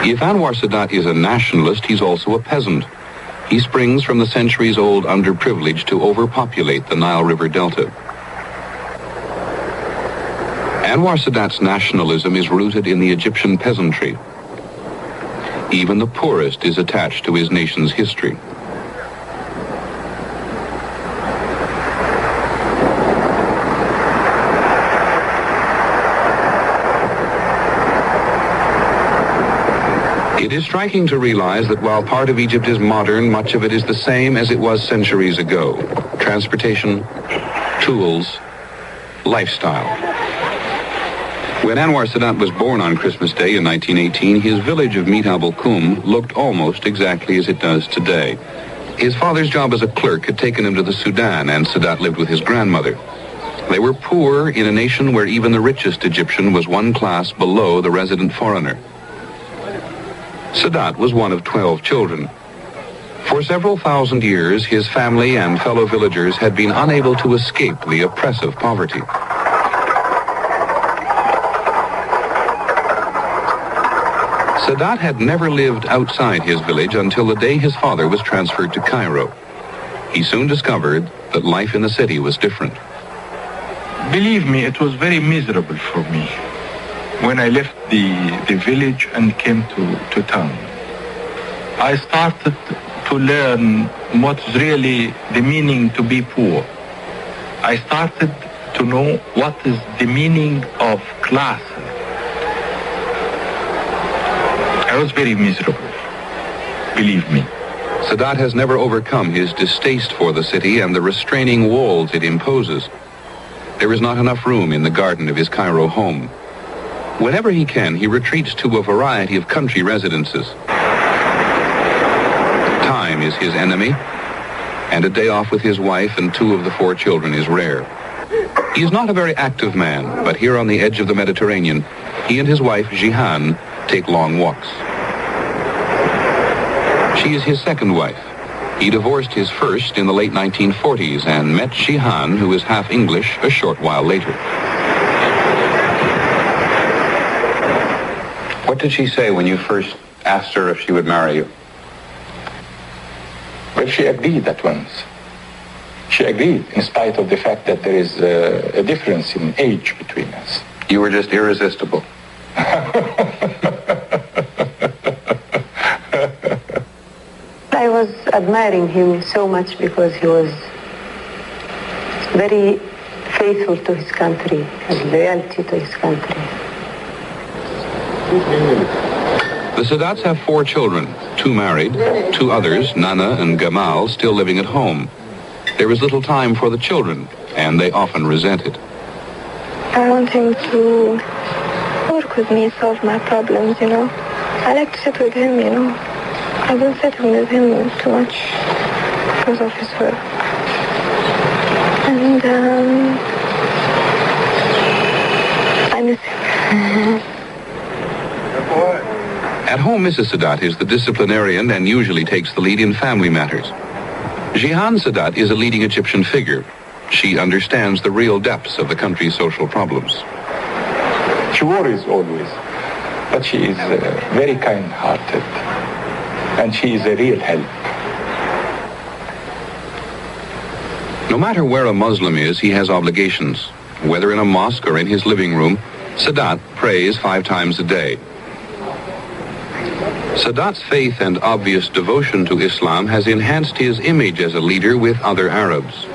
If Anwar Sadat is a nationalist, he's also a peasant. He springs from the centuries-old underprivilege to overpopulate the Nile River Delta. Anwar Sadat's nationalism is rooted in the Egyptian peasantry. Even the poorest is attached to his nation's history. It is striking to realize that while part of Egypt is modern, much of it is the same as it was centuries ago. Transportation, tools, lifestyle. When Anwar Sadat was born on Christmas Day in 1918, his village of Mit al-Kum looked almost exactly as it does today. His father's job as a clerk had taken him to the Sudan, and Sadat lived with his grandmother. They were poor in a nation where even the richest Egyptian was one class below the resident foreigner. Sadat was one of 12 children. For several thousand years, his family and fellow villagers had been unable to escape the oppressive poverty. Sadat had never lived outside his village until the day his father was transferred to Cairo. He soon discovered that life in the city was different. Believe me, it was very miserable for me when I left the village and came to town. I started to learn what's really the meaning to be poor. I started to know what is the meaning of class. I was very miserable, believe me. Sadat has never overcome his distaste for the city and the restraining walls it imposes. There is not enough room in the garden of his Cairo home. Whenever he can, he retreats to a variety of country residences. Time is his enemy, and a day off with his wife and 2 of the 4 children is rare. He is not a very active man, but here on the edge of the Mediterranean, he and his wife, Jihan, take long walks. She is his second wife. He divorced his first in the late 1940s and met Jihan, who is half English, a short while later. What did she say when you first asked her if she would marry you? Well, she agreed at once. She agreed, in spite of the fact that there is a difference in age between us. You were just irresistible. I was admiring him so much because he was very faithful to his country and loyalty to his country. The Sadats have 4 children, 2 married, 2 others, Nana and Gamal, still living at home. There is little time for the children, and they often resent it. I want him to work with me, solve my problems, you know. I like to sit with him, you know. I've been sitting with him too much because of his work. And I miss him. At home, Mrs. Sadat is the disciplinarian and usually takes the lead in family matters. Jihan Sadat is a leading Egyptian figure. She understands the real depths of the country's social problems. She worries always, but she is very kind-hearted, and she is a real help. No matter where a Muslim is, he has obligations. Whether in a mosque or in his living room, Sadat prays 5 times a day. Sadat's faith and obvious devotion to Islam has enhanced his image as a leader with other Arabs.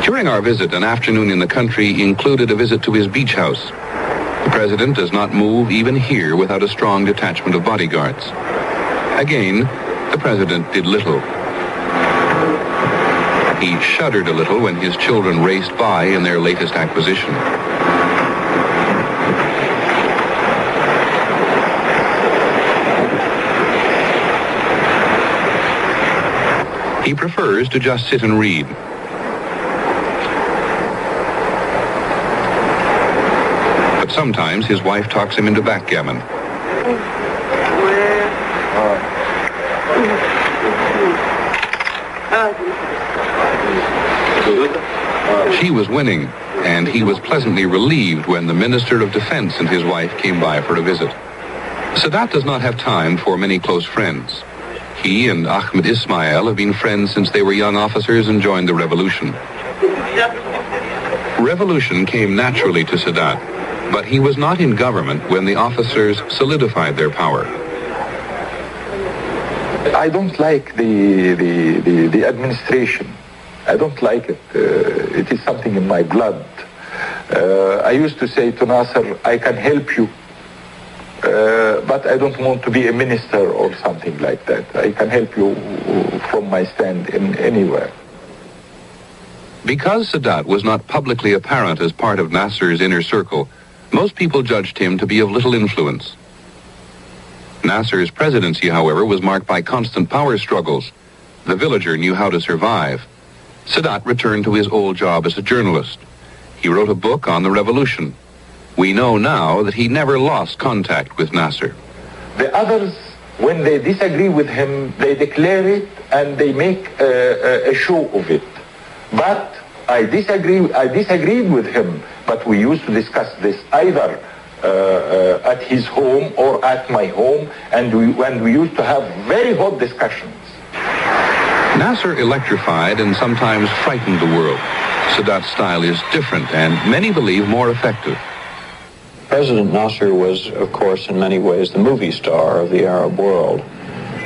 During our visit, an afternoon in the country included a visit to his beach house. The president does not move even here without a strong detachment of bodyguards. Again, the president did little. He shuddered a little when his children raced by in their latest acquisition. He prefers to just sit and read. But sometimes his wife talks him into backgammon. She was winning, and he was pleasantly relieved when the Minister of Defense and his wife came by for a visit. Sadat does not have time for many close friends. He and Ahmed Ismail have been friends since they were young officers and joined the revolution. Revolution came naturally to Sadat, but he was not in government when the officers solidified their power. I don't like the administration. I don't like it. It is something in my blood. I used to say to Nasser, I can help you, but I don't want to be a minister or something like that. I can help you from my stand in anywhere. Because Sadat was not publicly apparent as part of Nasser's inner circle, most people judged him to be of little influence. Nasser's presidency, however, was marked by constant power struggles. The villager knew how to survive. Sadat returned to his old job as a journalist. He wrote a book on the revolution. We know now that he never lost contact with Nasser. The others, when they disagree with him, they declare it and they make a show of it. But I disagreed with him, but we used to discuss this either at his home or at my home, and we used to have very hot discussions. Nasser electrified and sometimes frightened the world. Sadat's style is different and many believe more effective. President Nasser was, of course, in many ways the movie star of the Arab world,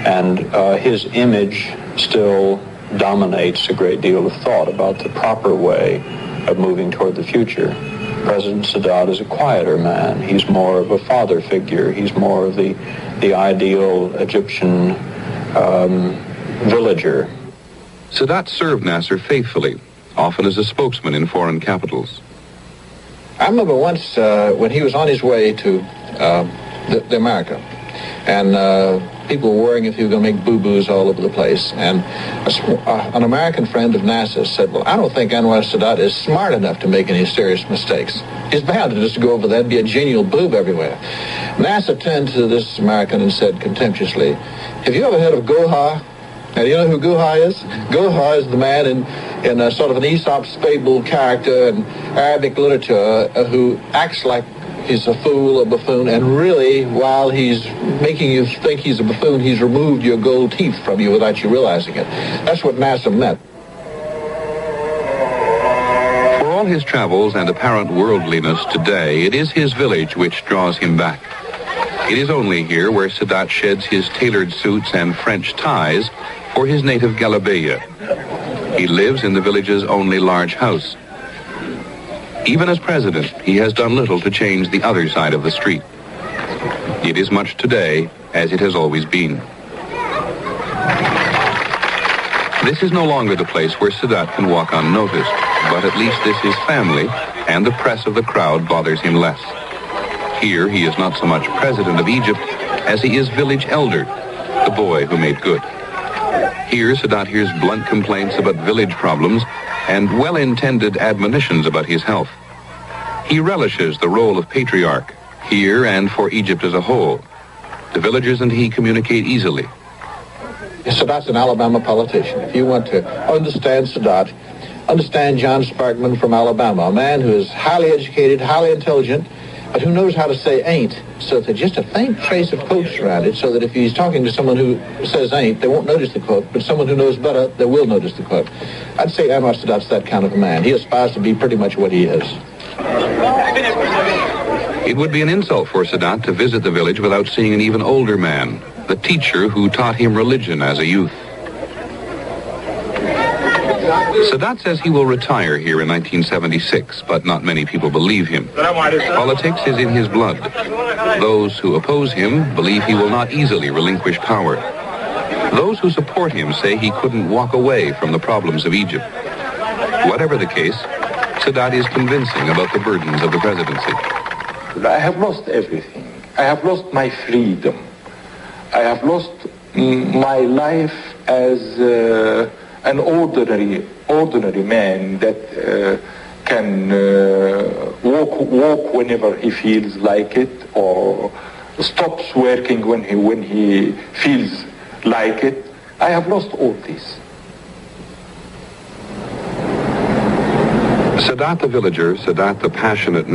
and his image still dominates a great deal of thought about the proper way of moving toward the future. President Sadat is a quieter man. He's more of a father figure. He's more of the ideal Egyptian villager. Sadat served Nasser faithfully, often as a spokesman in foreign capitals. I remember once when he was on his way to the America, and people were worrying if he was going to make boo-boos all over the place. And an American friend of Nasser's said, well, I don't think Anwar Sadat is smart enough to make any serious mistakes. He's bound to just go over there and be a genial boob everywhere. Nasser turned to this American and said contemptuously, have you ever heard of Goha? Now, do you know who Goha is? Goha is the man in a sort of an Aesop's fable character in Arabic literature who acts like he's a fool, a buffoon, and really, while he's making you think he's a buffoon, he's removed your gold teeth from you without you realizing it. That's what Nasser meant. For all his travels and apparent worldliness today, it is his village which draws him back. It is only here where Sadat sheds his tailored suits and French ties for his native galabeya. He lives in the village's only large house. Even as president, he has done little to change the other side of the street. It is much today as it has always been. This is no longer the place where Sadat can walk unnoticed, but at least this is family, and the press of the crowd bothers him less. Here, he is not so much president of Egypt as he is village elder, the boy who made good. Here, Sadat hears blunt complaints about village problems and well-intended admonitions about his health. He relishes the role of patriarch, here and for Egypt as a whole. The villagers and he communicate easily. Sadat's an Alabama politician. If you want to understand Sadat, understand John Sparkman from Alabama, a man who is highly educated, highly intelligent, but who knows how to say ain't, so there's just a faint trace of quotes around it, so that if he's talking to someone who says ain't, they won't notice the quote, but someone who knows better, they will notice the quote. I'd say Anwar Sadat's that kind of a man. He aspires to be pretty much what he is. It would be an insult for Sadat to visit the village without seeing an even older man, the teacher who taught him religion as a youth. Sadat says he will retire here in 1976, but not many people believe him. Politics is in his blood. Those who oppose him believe he will not easily relinquish power. Those who support him say he couldn't walk away from the problems of Egypt. Whatever the case, Sadat is convincing about the burdens of the presidency. I have lost everything. I have lost my freedom. I have lost my life as an ordinary man that can walk whenever he feels like it, or stops working when he feels like it. I have lost all this. Sadat the villager, Sadat the passionate